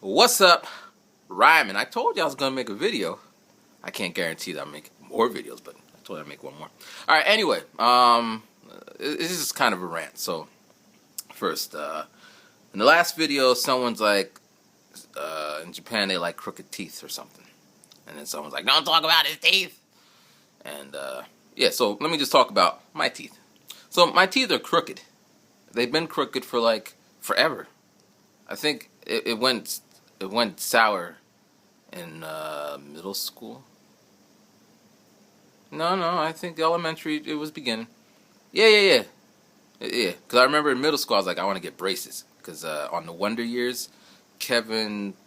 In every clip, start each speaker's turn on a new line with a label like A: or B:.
A: What's up, Ryman? I told you I was gonna make a video. I can't guarantee that I'll make more videos, but I told you I'd make one more. All right. Anyway, this is kind of a rant. So first, in the last video, someone's like, in Japan they like crooked teeth or something, and then someone's like, don't talk about his teeth. And yeah, so let me just talk about my teeth. So my teeth are crooked. They've been crooked for like forever. I think it went sour in middle school. No, I think elementary it was beginning. Yeah. Because I remember in middle school I was like, I want to get braces. Because on the Wonder Years,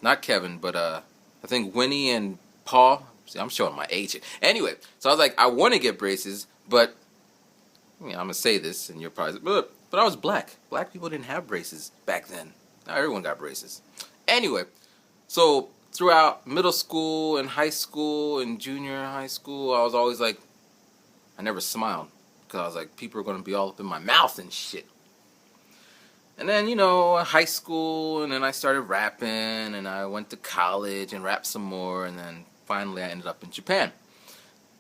A: not Kevin, but I think Winnie and Paul. See, I'm showing my age here. Anyway, so I was like, I want to get braces, but I'm gonna say this, and you're probably, but I was black. Black people didn't have braces back then. Now everyone got braces. Anyway, so throughout middle school and high school and junior high school, I was always like, I never smiled because I was like, people are gonna be all up in my mouth and shit. And then high school, and then I started rapping, and I went to college and rapped some more, and then finally I ended up in Japan.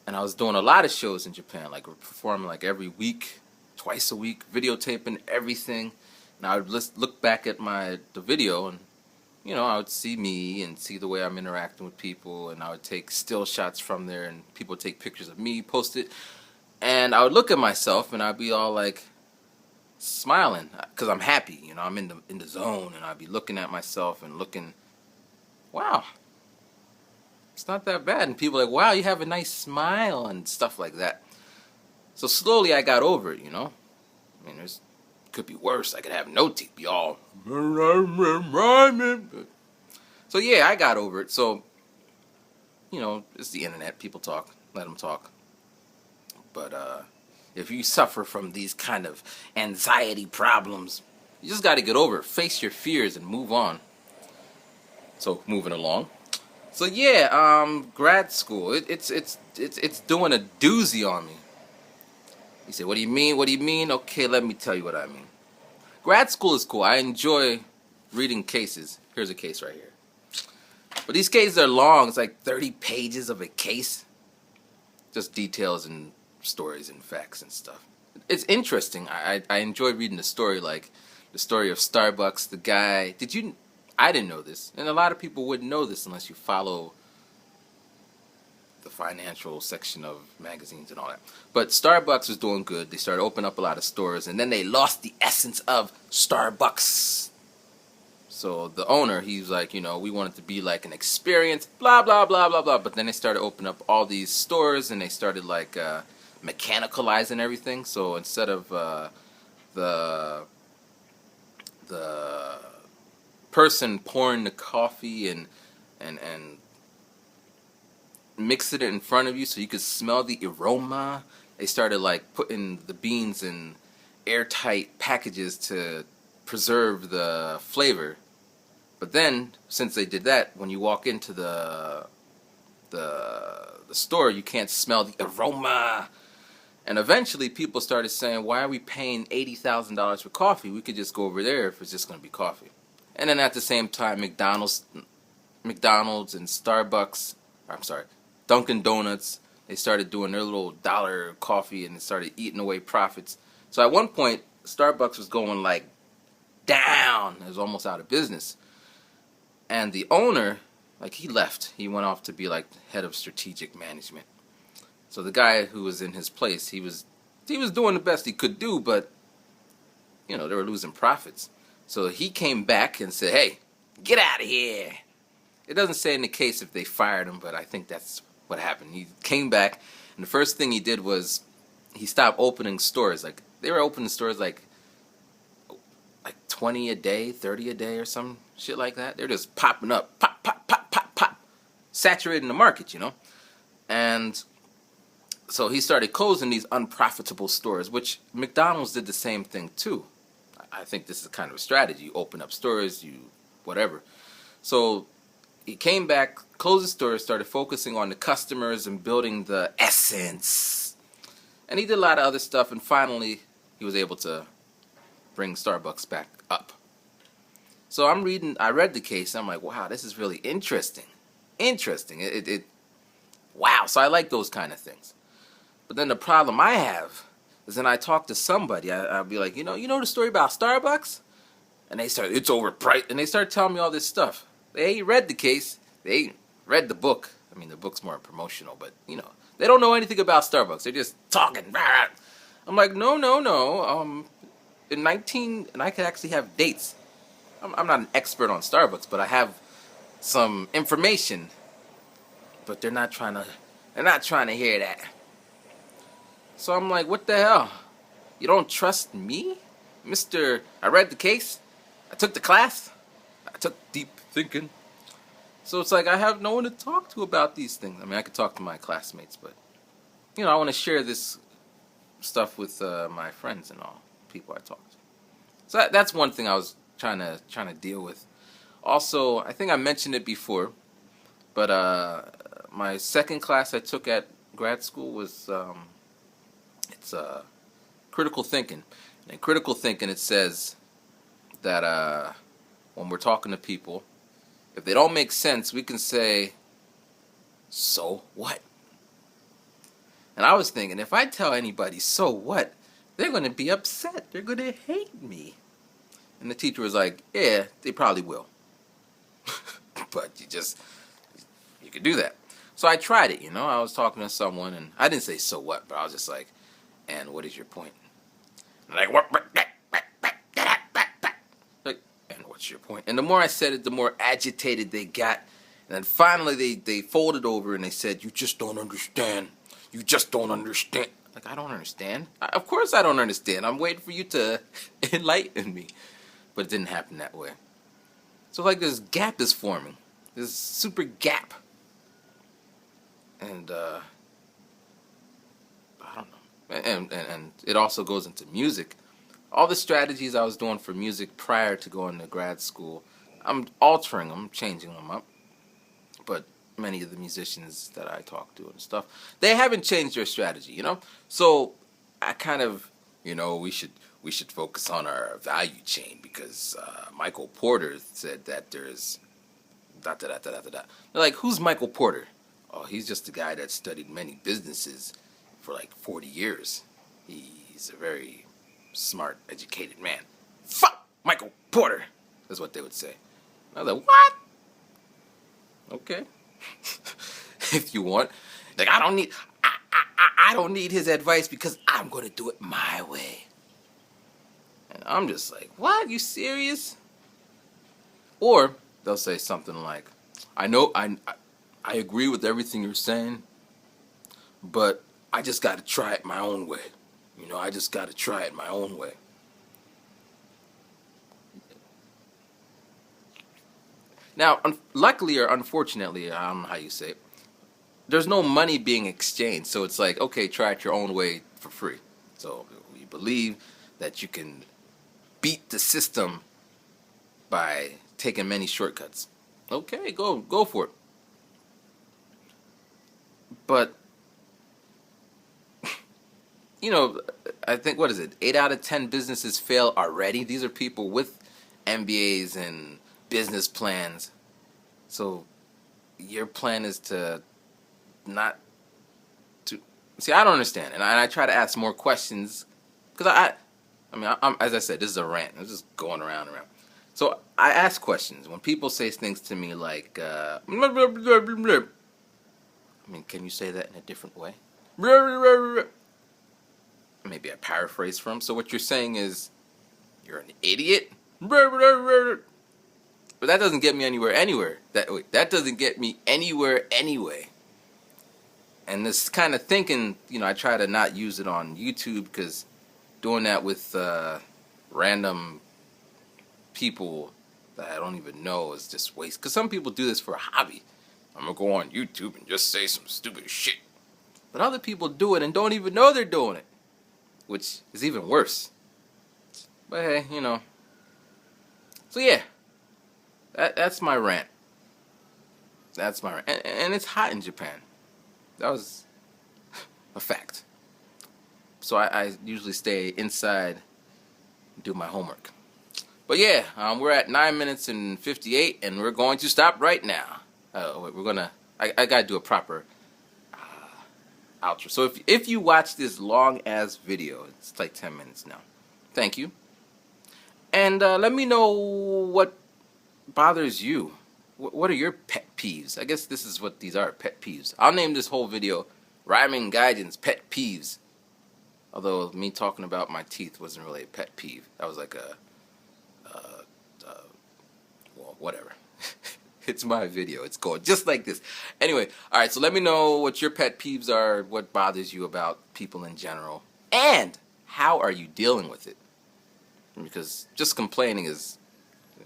A: And I was doing a lot of shows in Japan, like performing like every week, twice a week, videotaping everything. And I would look back at the video, and I would see me and see the way I'm interacting with people, and I would take still shots from there, and people would take pictures of me, post it, and I would look at myself, and I'd be all like smiling because I'm happy, I'm in the zone, and I'd be looking at myself and looking, wow. It's not that bad. And people are like, wow, you have a nice smile and stuff like that. So slowly I got over it, I mean, it could be worse. I could have no teeth, be all. So yeah, I got over it. So, it's the internet. People talk. Let them talk. But if you suffer from these kind of anxiety problems, you just got to get over it. Face your fears and move on. So moving along. So yeah, grad school. It's doing a doozy on me. You say, what do you mean? What do you mean? Okay, let me tell you what I mean. Grad school is cool. I enjoy reading cases. Here's a case right here. But these cases are long. It's like 30 pages of a case. Just details and stories and facts and stuff. It's interesting. I enjoy reading the story, like the story of Starbucks. The guy, I didn't know this, and a lot of people wouldn't know this unless you follow the financial section of magazines and all that. But Starbucks was doing good. They started opening up a lot of stores, and then they lost the essence of Starbucks. So the owner, he's like, we want it to be like an experience, blah, blah, blah, blah, blah. But then they started opening up all these stores, and they started like mechanicalizing everything. So instead of the person pouring the coffee and mix it in front of you so you could smell the aroma, they started like putting the beans in airtight packages to preserve the flavor. But then, since they did that, when you walk into the store, you can't smell the aroma. And eventually people started saying, why are we paying $80,000 for coffee? We could just go over there if it's just going to be coffee. And then at the same time, McDonald's and Starbucks, Dunkin' Donuts, they started doing their little dollar coffee, and they started eating away profits. So at one point, Starbucks was going like down. It was almost out of business. And the owner, like, he left. He went off to be like head of strategic management. So the guy who was in his place, he was doing the best he could do, but they were losing profits. So he came back and said, hey, get out of here. It doesn't say in the case if they fired him, but I think that's what happened. He came back, and the first thing he did was he stopped opening stores. Like, they were opening stores like 20 a day, 30 a day or some shit like that. They're just popping up. Pop, pop, pop, pop, pop. Saturating the market, And so he started closing these unprofitable stores, which McDonald's did the same thing too. I think this is kind of a strategy. You open up stores, whatever. So he came back, closed the stores, started focusing on the customers and building the essence. And he did a lot of other stuff, and finally he was able to bring Starbucks back up. So I read the case, and I'm like, wow, this is really interesting. Interesting. Wow. So I like those kind of things. But then the problem I have is then I talk to somebody, I'll be like, you know the story about Starbucks? And they start, it's overpriced, and they start telling me all this stuff. They ain't read the case. They ain't read the book. I mean, the book's more promotional, but, they don't know anything about Starbucks. They're just talking. I'm like, no, no, no. And I could actually have dates. I'm not an expert on Starbucks, but I have some information. But they're not trying to hear that. So I'm like, what the hell? You don't trust me? I read the case. I took the class. I took deep thinking. So it's like I have no one to talk to about these things. I mean, I could talk to my classmates, but, I want to share this stuff with my friends and all, people I talk to. So that's one thing I was trying to deal with. Also, I think I mentioned it before, but my second class I took at grad school was it's critical thinking. And in critical thinking, it says that when we're talking to people, if they don't make sense, we can say, "So what?" And I was thinking, if I tell anybody, "So what?" they're going to be upset. They're going to hate me. And the teacher was like, "Yeah, they probably will." But you could do that. So I tried it, I was talking to someone, and I didn't say "so what," but I was just like, "And what is your point?" And like, what? Like, and what's your point? And the more I said it, the more agitated they got. And then finally they folded over and they said, "You just don't understand. You just don't understand." Like, I don't understand. Of course I don't understand. I'm waiting for you to enlighten me. But it didn't happen that way. So like this gap is forming. This super gap. And I don't know. And it also goes into music. All the strategies I was doing for music prior to going to grad school, I'm altering them, changing them up. But many of the musicians that I talk to and stuff, they haven't changed their strategy, So I kind of, we should focus on our value chain because Michael Porter said that there's da da da da da da. They're like, who's Michael Porter? Oh, he's just a guy that studied many businesses for like 40 years. He's a very smart, educated man. Fuck Michael Porter, is what they would say. I was like, what? Okay. If you want. Like, I don't need his advice because I'm going to do it my way. And I'm just like, what? You serious? Or they'll say something like, I agree with everything you're saying, but I just got to try it my own way. I just got to try it my own way. Now, luckily or unfortunately, I don't know how you say it, there's no money being exchanged. So it's like, okay, try it your own way for free. So we believe that you can beat the system by taking many shortcuts. Okay, go for it. But, I think, what is it? 8 out of 10 businesses fail already. These are people with MBAs and business plans. So your plan is to not to see. I don't understand, and I try to ask more questions because I'm as I said, this is a rant. I'm just going around and around. So I ask questions when people say things to me like, blah, blah, blah, blah, blah. I mean, can you say that in a different way? Maybe I paraphrase from. So what you're saying is, you're an idiot. But that doesn't get me anywhere. That doesn't get me anywhere anyway. And this kind of thinking, I try to not use it on YouTube because doing that with random people that I don't even know is just waste. Because some people do this for a hobby. I'm going to go on YouTube and just say some stupid shit. But other people do it and don't even know they're doing it, which is even worse. But hey, So yeah, that's my rant. That's my rant. And it's hot in Japan. That was a fact. So I usually stay inside and do my homework. But yeah, we're at 9 minutes and 58, and we're going to stop right now. We're gonna. I gotta do a proper outro. So if you watch this long ass video, it's like 10 minutes now. Thank you, and let me know what bothers you. What are your pet peeves? I guess this is what these are, pet peeves. I'll name this whole video "Rhyming Guidance Pet Peeves." Although me talking about my teeth wasn't really a pet peeve. That was like well, whatever. It's my video. It's going just like this. Anyway, all right. So let me know what your pet peeves are. What bothers you about people in general, and how are you dealing with it? Because just complaining is,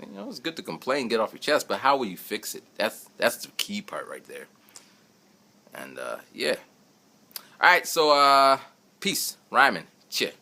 A: it's good to complain, get off your chest, but how will you fix it? That's the key part right there. And yeah. All right. So peace, rhyming, cheer.